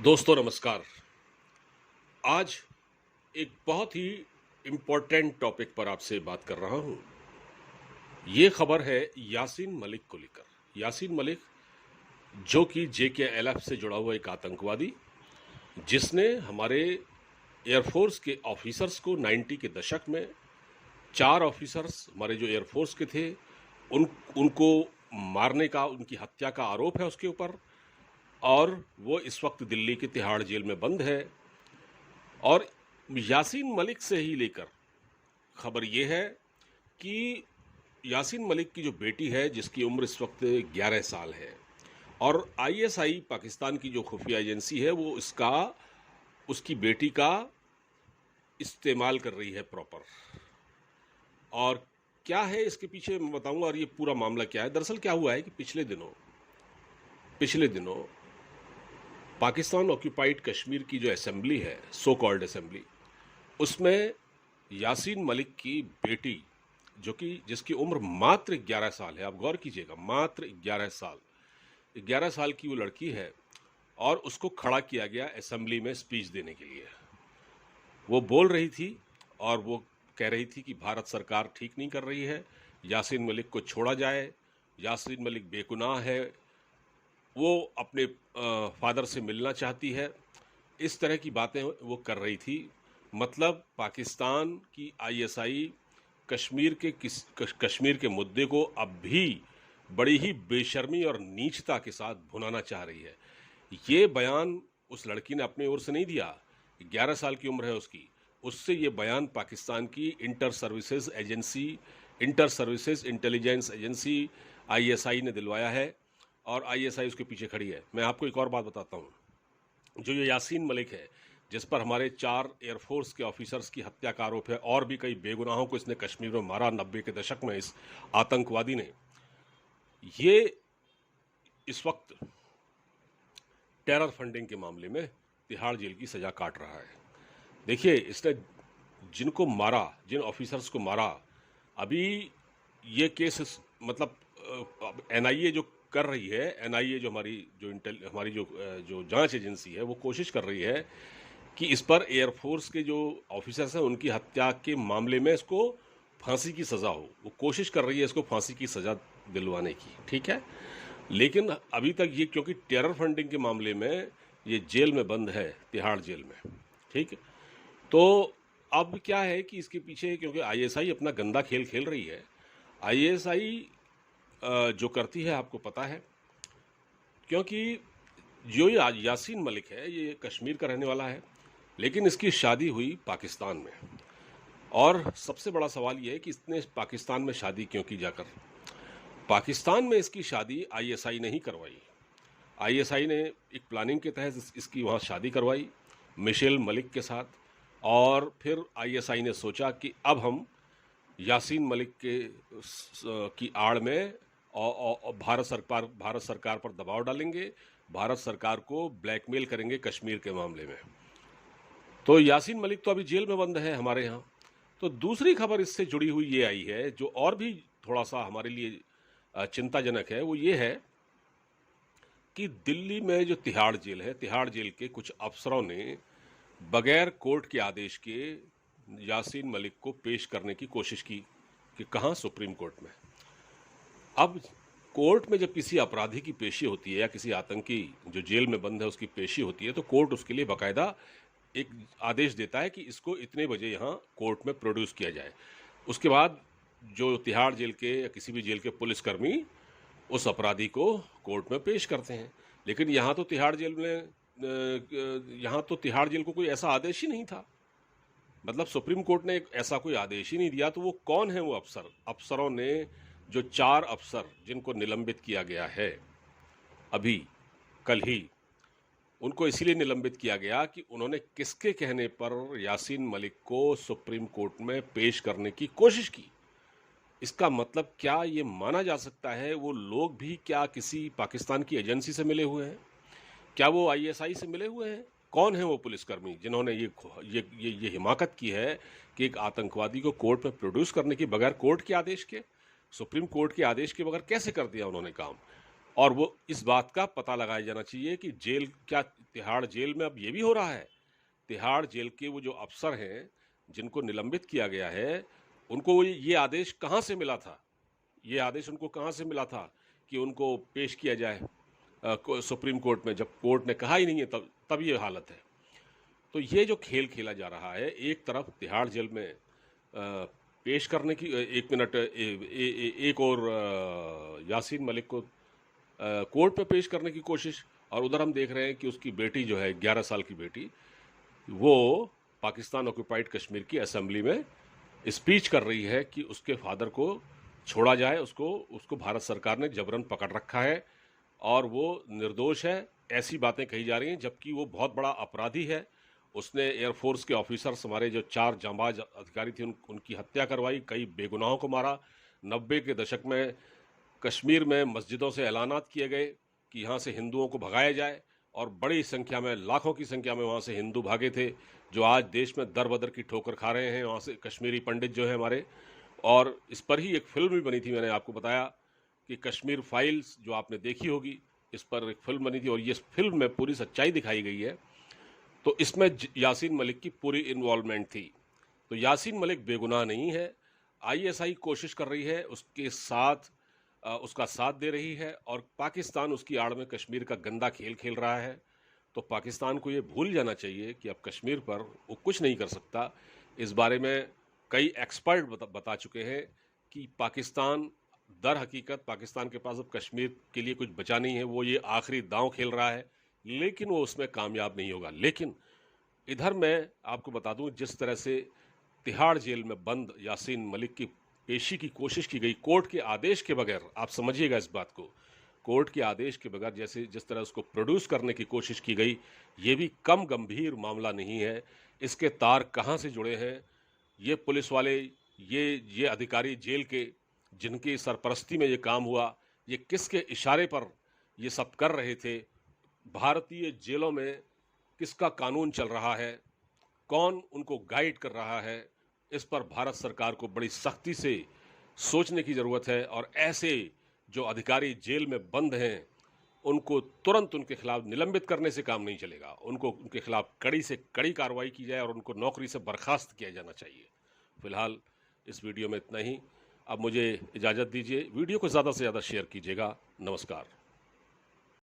दोस्तों नमस्कार। आज एक बहुत ही इम्पोर्टेंट टॉपिक पर आपसे बात कर रहा हूं। ये खबर है यासीन मलिक को लेकर। यासीन मलिक जो कि JKLF से जुड़ा हुआ एक आतंकवादी, जिसने हमारे एयरफोर्स के ऑफिसर्स को 90 के दशक में 4 ऑफिसर्स हमारे जो एयरफोर्स के थे उनको मारने का, उनकी हत्या का आरोप है उसके ऊपर। और वो इस वक्त दिल्ली की तिहाड़ जेल में बंद है। और यासीन मलिक से ही लेकर खबर ये है कि यासीन मलिक की जो बेटी है, जिसकी उम्र इस वक्त 11 साल है, और ISI पाकिस्तान की जो खुफिया एजेंसी है वो उसकी बेटी का इस्तेमाल कर रही है प्रॉपर। और क्या है इसके पीछे मैं बताऊंगा, और ये पूरा मामला क्या है। दरअसल क्या हुआ है कि पिछले दिनों पाकिस्तान ऑक्यूपाइड कश्मीर की जो असेंबली है, सो कॉल्ड असेंबली, उसमें यासीन मलिक की बेटी, जिसकी उम्र मात्र 11 साल है, आप गौर कीजिएगा, मात्र 11 साल की वो लड़की है, और उसको खड़ा किया गया असेंबली में स्पीच देने के लिए। वो बोल रही थी और वो कह रही थी कि भारत सरकार ठीक नहीं कर रही है, यासीन मलिक को छोड़ा जाए, यासीन मलिक बेगुनाह है, वो अपने फादर से मिलना चाहती है। इस तरह की बातें वो कर रही थी। मतलब पाकिस्तान की ISI कश्मीर के मुद्दे को अब भी बड़ी ही बेशर्मी और नीचता के साथ भुनाना चाह रही है। ये बयान उस लड़की ने अपनी ओर से नहीं दिया, 11 साल की उम्र है उसकी, उससे ये बयान पाकिस्तान की inter services intelligence agency ISI ने दिलवाया है, और ISI उसके पीछे खड़ी है। मैं आपको एक और बात बताता हूँ। जो ये यासीन मलिक है, जिस पर हमारे 4 एयरफोर्स के ऑफिसर्स की हत्या का आरोप है, और भी कई बेगुनाहों को इसने कश्मीर में मारा 90 के दशक में, इस आतंकवादी ने, ये इस वक्त टेरर फंडिंग के मामले में तिहाड़ जेल की सजा काट रहा है। देखिए, इसने जिनको मारा, जिन ऑफिसर्स को मारा, अभी ये केस मतलब NIA जो कर रही है, NIA जो हमारी जो जांच एजेंसी है, वो कोशिश कर रही है कि इस पर एयरफोर्स के जो ऑफिसर्स हैं उनकी हत्या के मामले में इसको फांसी की सज़ा हो। वो कोशिश कर रही है इसको फांसी की सज़ा दिलवाने की, ठीक है। लेकिन अभी तक ये, क्योंकि टेरर फंडिंग के मामले में ये जेल में बंद है, तिहाड़ जेल में, ठीक है। तो अब क्या है कि इसके पीछे, क्योंकि ISI अपना गंदा खेल खेल रही है। ISI जो करती है आपको पता है, क्योंकि जो ये यासीन मलिक है, ये कश्मीर का रहने वाला है, लेकिन इसकी शादी हुई पाकिस्तान में। और सबसे बड़ा सवाल ये है कि इसने पाकिस्तान में शादी क्यों की जाकर। पाकिस्तान में इसकी शादी ISI ने ही करवाई। ISI ने एक प्लानिंग के तहत इसकी वहाँ शादी करवाई मिशेल मलिक के साथ। और फिर ISI ने सोचा कि अब हम यासीन मलिक की आड़ में और भारत सरकार पर दबाव डालेंगे, भारत सरकार को ब्लैकमेल करेंगे कश्मीर के मामले में। तो यासीन मलिक तो अभी जेल में बंद है हमारे यहाँ। तो दूसरी खबर इससे जुड़ी हुई ये आई है, जो और भी थोड़ा सा हमारे लिए चिंताजनक है। वो ये है कि दिल्ली में जो तिहाड़ जेल है, तिहाड़ जेल के कुछ अफसरों ने बगैर कोर्ट के आदेश के यासीन मलिक को पेश करने की कोशिश की। कि कहाँ? सुप्रीम कोर्ट में। अब कोर्ट में जब किसी अपराधी की पेशी होती है, या किसी आतंकी जो जेल में बंद है उसकी पेशी होती है, तो कोर्ट उसके लिए बाकायदा एक आदेश देता है कि इसको इतने बजे यहाँ कोर्ट में प्रोड्यूस किया जाए। उसके बाद जो तिहाड़ जेल के या किसी भी जेल के पुलिसकर्मी उस अपराधी को कोर्ट में पेश करते हैं। लेकिन यहाँ तो तिहाड़ जेल को कोई ऐसा आदेश ही नहीं था। मतलब सुप्रीम कोर्ट ने एक ऐसा कोई आदेश ही नहीं दिया। तो वो कौन है वो अफसरों ने, जो 4 अफसर जिनको निलंबित किया गया है अभी कल ही, उनको इसीलिए निलंबित किया गया कि उन्होंने किसके कहने पर यासीन मलिक को सुप्रीम कोर्ट में पेश करने की कोशिश की। इसका मतलब क्या ये माना जा सकता है वो लोग भी क्या किसी पाकिस्तान की एजेंसी से मिले हुए हैं? क्या वो ISI से मिले हुए हैं? कौन है वो पुलिसकर्मी जिन्होंने ये हिमाकत की है कि एक आतंकवादी को कोर्ट में प्रोड्यूस करने की, बगैर कोर्ट के आदेश के, सुप्रीम कोर्ट के आदेश के बगैर कैसे कर दिया उन्होंने काम? और वो इस बात का पता लगाया जाना चाहिए कि जेल क्या तिहाड़ जेल में अब ये भी हो रहा है। तिहाड़ जेल के वो जो अफसर हैं, जिनको निलंबित किया गया है, उनको ये आदेश कहाँ से मिला था? ये आदेश उनको कहाँ से मिला था कि उनको पेश किया जाए सुप्रीम कोर्ट में, जब कोर्ट ने कहा ही नहीं है तब ये हालत है। तो ये जो खेल खेला जा रहा है, एक तरफ तिहाड़ जेल में पेश करने की एक मिनट एक और यासीन मलिक को कोर्ट में पेश करने की कोशिश, और उधर हम देख रहे हैं कि उसकी बेटी जो है 11 साल की बेटी, वो पाकिस्तान ऑक्यूपाइड कश्मीर की असेंबली में स्पीच कर रही है कि उसके फादर को छोड़ा जाए, उसको भारत सरकार ने जबरन पकड़ रखा है और वो निर्दोष है, ऐसी बातें कही जा रही हैं, जबकि वो बहुत बड़ा अपराधी है। उसने एयरफोर्स के ऑफिसर्स, हमारे जो 4 जांबाज अधिकारी थे, उनकी हत्या करवाई, कई बेगुनाहों को मारा। 90 के दशक में कश्मीर में मस्जिदों से ऐलानात किए गए कि यहाँ से हिंदुओं को भगाया जाए, और बड़ी संख्या में, लाखों की संख्या में वहाँ से हिंदू भागे थे, जो आज देश में दर बदर की ठोकर खा रहे हैं। वहाँ से कश्मीरी पंडित जो है हमारे, और इस पर ही एक फिल्म भी बनी थी, मैंने आपको बताया कि कश्मीर फाइल्स, जो आपने देखी होगी, इस पर एक फिल्म बनी थी और ये फिल्म में पूरी सच्चाई दिखाई गई है। तो इसमें यासीन मलिक की पूरी इन्वॉल्वमेंट थी। तो यासीन मलिक बेगुनाह नहीं है। आईएसआई कोशिश कर रही है उसके साथ, उसका साथ दे रही है, और पाकिस्तान उसकी आड़ में कश्मीर का गंदा खेल खेल रहा है। तो पाकिस्तान को ये भूल जाना चाहिए कि अब कश्मीर पर वो कुछ नहीं कर सकता। इस बारे में कई एक्सपर्ट बता चुके हैं कि पाकिस्तान, दर हकीकत पाकिस्तान के पास अब कश्मीर के लिए कुछ बचा नहीं है। वो ये आखिरी दांव खेल रहा है, लेकिन वो उसमें कामयाब नहीं होगा। लेकिन इधर मैं आपको बता दूं, जिस तरह से तिहाड़ जेल में बंद यासीन मलिक की पेशी की कोशिश की गई कोर्ट के आदेश के बगैर, आप समझिएगा इस बात को, कोर्ट के आदेश के बगैर जिस तरह उसको प्रोड्यूस करने की कोशिश की गई, ये भी कम गंभीर मामला नहीं है। इसके तार कहाँ से जुड़े हैं, ये पुलिस वाले, ये अधिकारी जेल के, जिनकी सरपरस्ती में ये काम हुआ, ये किसके इशारे पर ये सब कर रहे थे? भारतीय जेलों में किसका कानून चल रहा है, कौन उनको गाइड कर रहा है? इस पर भारत सरकार को बड़ी सख्ती से सोचने की ज़रूरत है, और ऐसे जो अधिकारी जेल में बंद हैं, उनको तुरंत उनके खिलाफ निलंबित करने से काम नहीं चलेगा। उनके खिलाफ कड़ी से कड़ी कार्रवाई की जाए और उनको नौकरी से बर्खास्त किया जाना चाहिए। फिलहाल इस वीडियो में इतना ही। अब मुझे इजाज़त दीजिए। वीडियो को ज़्यादा से ज़्यादा शेयर कीजिएगा। नमस्कार।